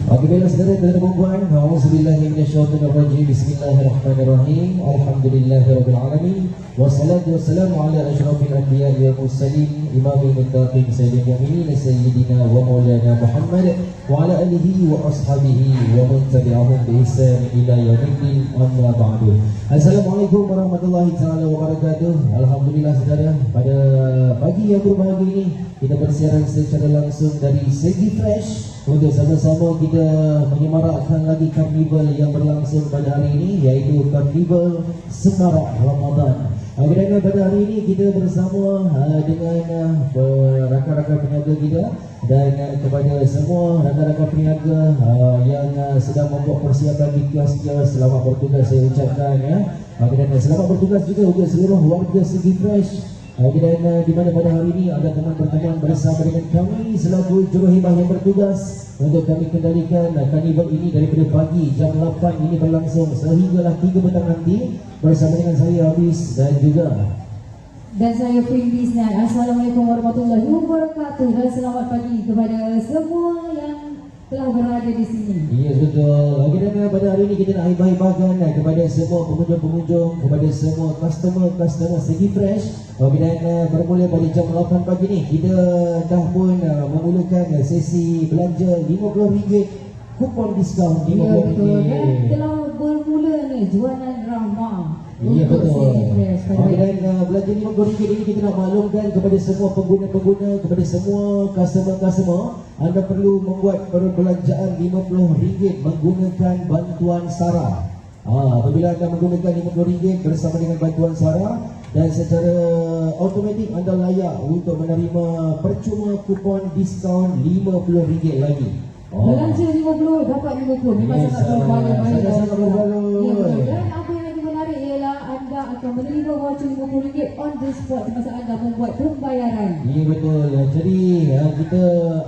Apabila saudara dan perempuan, auzubillahi minasyaitonir rajim. Bismillahirrahmanirrahim. Alhamdulillahirabbil alamin. Wassalatu wassalamu ala asyrafil anbiya'i wal mursalin, imamil muttaqin sayyidil mu'minin sayyidina wa maulana Muhammad wa ala alihi wa ashabihi wa man tabi'ahum bi ihsan ila yaumiddin. Amma ba'du. Assalamualaikum warahmatullahi taala wabarakatuh. Alhamdulillah saudara, pada pagi yang berbahagia ini kita bersiaran secara langsung dari Segi Fresh untuk sama-sama kita menyemarakkan lagi karnival yang berlangsung pada hari ini, iaitu Karnival Semarak Ramadan. Kerana pada hari ini kita bersama dengan rakan-rakan peniaga kita dan kepada semua rakan-rakan peniaga yang sedang membuat persiapan di kios-kios, selamat bertugas saya ucapkan ya. Dan selamat bertugas juga untuk seluruh warga Segi Fresh. Dan di mana pada hari ini ada teman-teman bersama dengan kami selaku juruhibah yang bertugas untuk kami kendalikan karnival ini daripada pagi jam 8 ini berlangsung sehinggalah 3 petang nanti bersama dengan saya Habis dan saya Pringlis. Assalamualaikum warahmatullahi wabarakatuh dan selamat pagi kepada semua yang telah berada di sini. Ya, betul. Dan pada hari ini kita nak hibah-hibahkan kepada semua pengunjung-pengunjung, kepada semua customer Segi Fresh. Dan bermula pada jam 8 pagi ni kita dah pun memulakan sesi belanja RM50, kupon diskaun RM50. Ya, betul. Dan telah bermula ni jualan ramah. Ya, betul. Dan belanja RM50 ini kita nak maklumkan kepada semua pengguna-pengguna, kepada semua customer, anda perlu membuat perbelanjaan RM50 menggunakan bantuan SARA. Apabila anda menggunakan RM50 bersama dengan bantuan SARA, dan secara automatik anda layak untuk menerima percuma kupon diskaun RM50 lagi. Belanja RM50 dapat RM50. Memang sangat berbaloi. Sangat berbaloi. Dan apa yang lagi menarik ialah anda akan menerima voucher RM50 on the spot semasa anda membuat pembayaran. Ya, betul. Jadi kita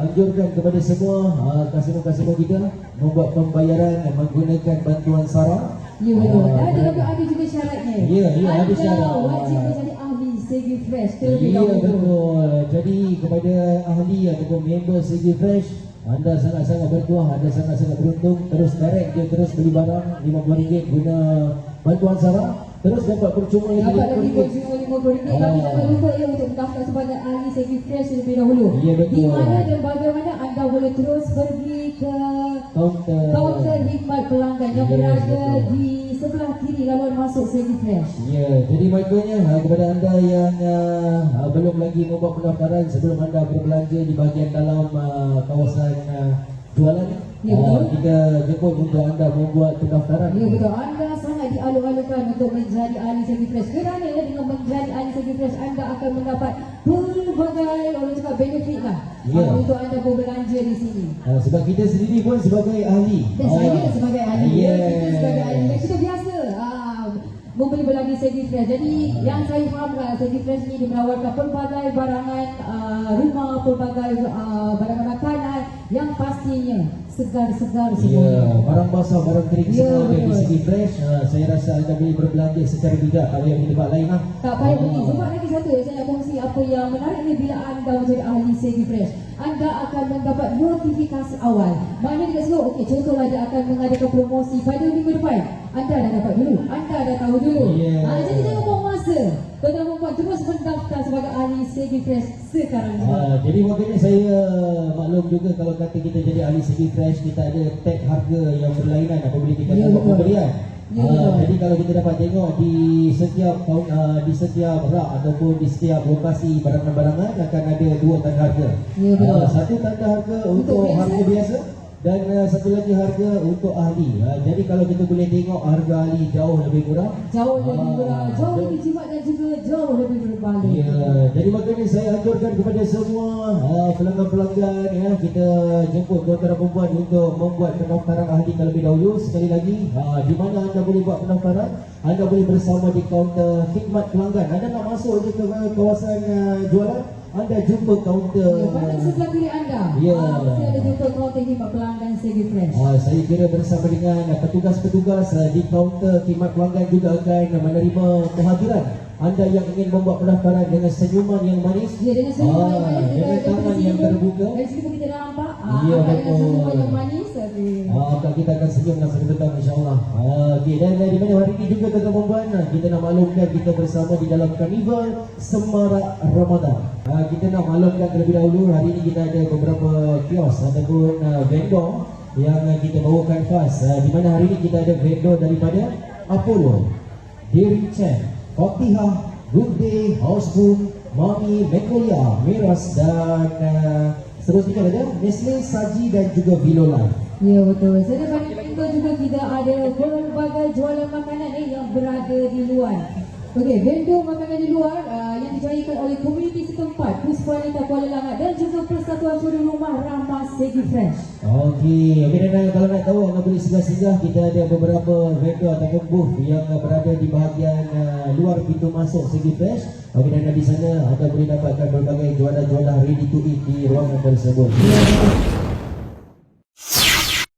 anjurkan kepada semua customer kita membuat pembayaran menggunakan bantuan SARA. Ya, betul. Dan ada juga syaratnya. Ya, ada syarat. Anda wajib menjadi ahli Segi Fresh terlebih Ya, dahulu. betul. Jadi kepada ahli ataupun member Segi Fresh, anda sangat-sangat bertuah, anda sangat-sangat beruntung. Terus direct je, terus beli barang RM50 guna bantuan SARA, terus dapat percuma lagi dapat lagi RM50. RM50. Tapi jangan lupa ya untuk mendaftar sebagai ahli Segi Fresh terlebih dahulu. Ya, betul. Di mana dan bagaimana anda boleh terus pergi ke kaunter khidmat pelanggan yang berada di sebelah kiri laluan masuk Segi Fresh. Ya, jadi maknanya kepada anda yang belum lagi membuat pendaftaran, sebelum anda berbelanja di bahagian dalam kawasan jualan, Ya, betul. kita jemput untuk anda membuat pendaftaran. Ya, betul. Anda sangat dialu-alukan untuk menjadi ahli Segi Fresh. Kerana dengan menjadi ahli Segi Fresh, anda akan mendapat pelbagai orang cakap benefit lah untuk anda berbelanja di sini. Sebab kita sendiri pun sebagai ahli. Dan saya sebagai ahli, kita sebagai ahli, dan kita biasa membeli belanja Segi Fresh. Jadi yang saya fahamkan, Segi Fresh ni menawarkan pelbagai barangan rumah, pelbagai barangan makanan yang pastinya segar-segar semua. Ya, barang basah, barang kering semua ada di Segi Fresh. Saya rasa anda boleh berbelanja secara bijak kalau yang di tempat lain lah. Tak payah pergi. Sebab lagi satu saya nak kongsi apa yang menarik ni, bila anda menjadi ahli Segi Fresh, anda akan mendapat notifikasi awal. Maknanya dekat situ, okey, contohlah dia akan mengadakan promosi pada minggu depan. Anda dah dapat dulu, anda dah tahu dulu. Jadi jangan buang masa. Tuan-tuan terus mendaftar sebagai ahli Segi Fresh sekarang juga. Jadi maknanya saya maklum juga kalau kata kita jadi ahli Segi Fresh, kita ada tag harga yang berlainan apabila kita buat pembelian. Jadi kalau kita dapat tengok di setiap rak ataupun di setiap lokasi barangan-barangan akan ada 2 tanda harga. Satu tanda harga untuk harga biasa dan satu lagi harga untuk ahli. Jadi kalau kita boleh tengok harga ahli jauh lebih murah, jauh lebih jimat dan juga jauh lebih berbaloi. Ya, jadi maknanya saya anjurkan kepada semua pelanggan-pelanggan ya, kita jemput tuan-tuan dan perempuan untuk membuat pendaftaran ahli terlebih dahulu. Sekali lagi, di mana anda boleh buat pendaftaran? Anda boleh bersama di kaunter khidmat pelanggan. Anda nak masuk je ke kawasan jualan, anda jumpa kaunter pada sebelah kiri anda. Mesti ada jumpa kaunter khidmat pelanggan Segi Fresh. Saya kira bersama dengan petugas-petugas di kaunter khidmat pelanggan juga akan menerima kehadiran anda yang ingin membuat pendaftaran dengan senyuman yang manis, Ya, dengan senyuman yang manis, dengan tangan yang terbuka. Dari sini pun kita nampak. Ya, Dengan betul. senyuman yang manis. Kak kita akan senyum langsung petang insyaAllah. Okay, dan di mana hari ini juga tuan-tuan dan kita nak maklumkan kita bersama di dalam Karnival Semarak Ramadan. Kita nak maklumkan terlebih dahulu, hari ini kita ada beberapa kios ataupun vendor yang kita bawakan khas. Di mana hari ini kita ada vendor daripada Apollo, Dairy Chen, Fatihah, Good Day, Houseboom, Mami, Magnolia, Miras dan seterusnya ada Nestle, Saji dan juga Vilo Life. Ya, betul. Selepas itu juga kita ada berbagai jualan makanan yang berada di luar. Okey, vendor makanan di luar yang dicarikan oleh komuniti setempat, Puspanita Kuala Langat dan juga Persatuan Suri Rumah Rahmat Segi Fresh. Okey, dan kalau nak tahu anda boleh singgah-singgah, kita ada beberapa vendor ataupun booth yang berada di bahagian luar pintu masuk Segi Fresh. Okey, dan di sana anda boleh dapatkan berbagai jualan-jualan ready to eat di ruangan tersebut. Ya,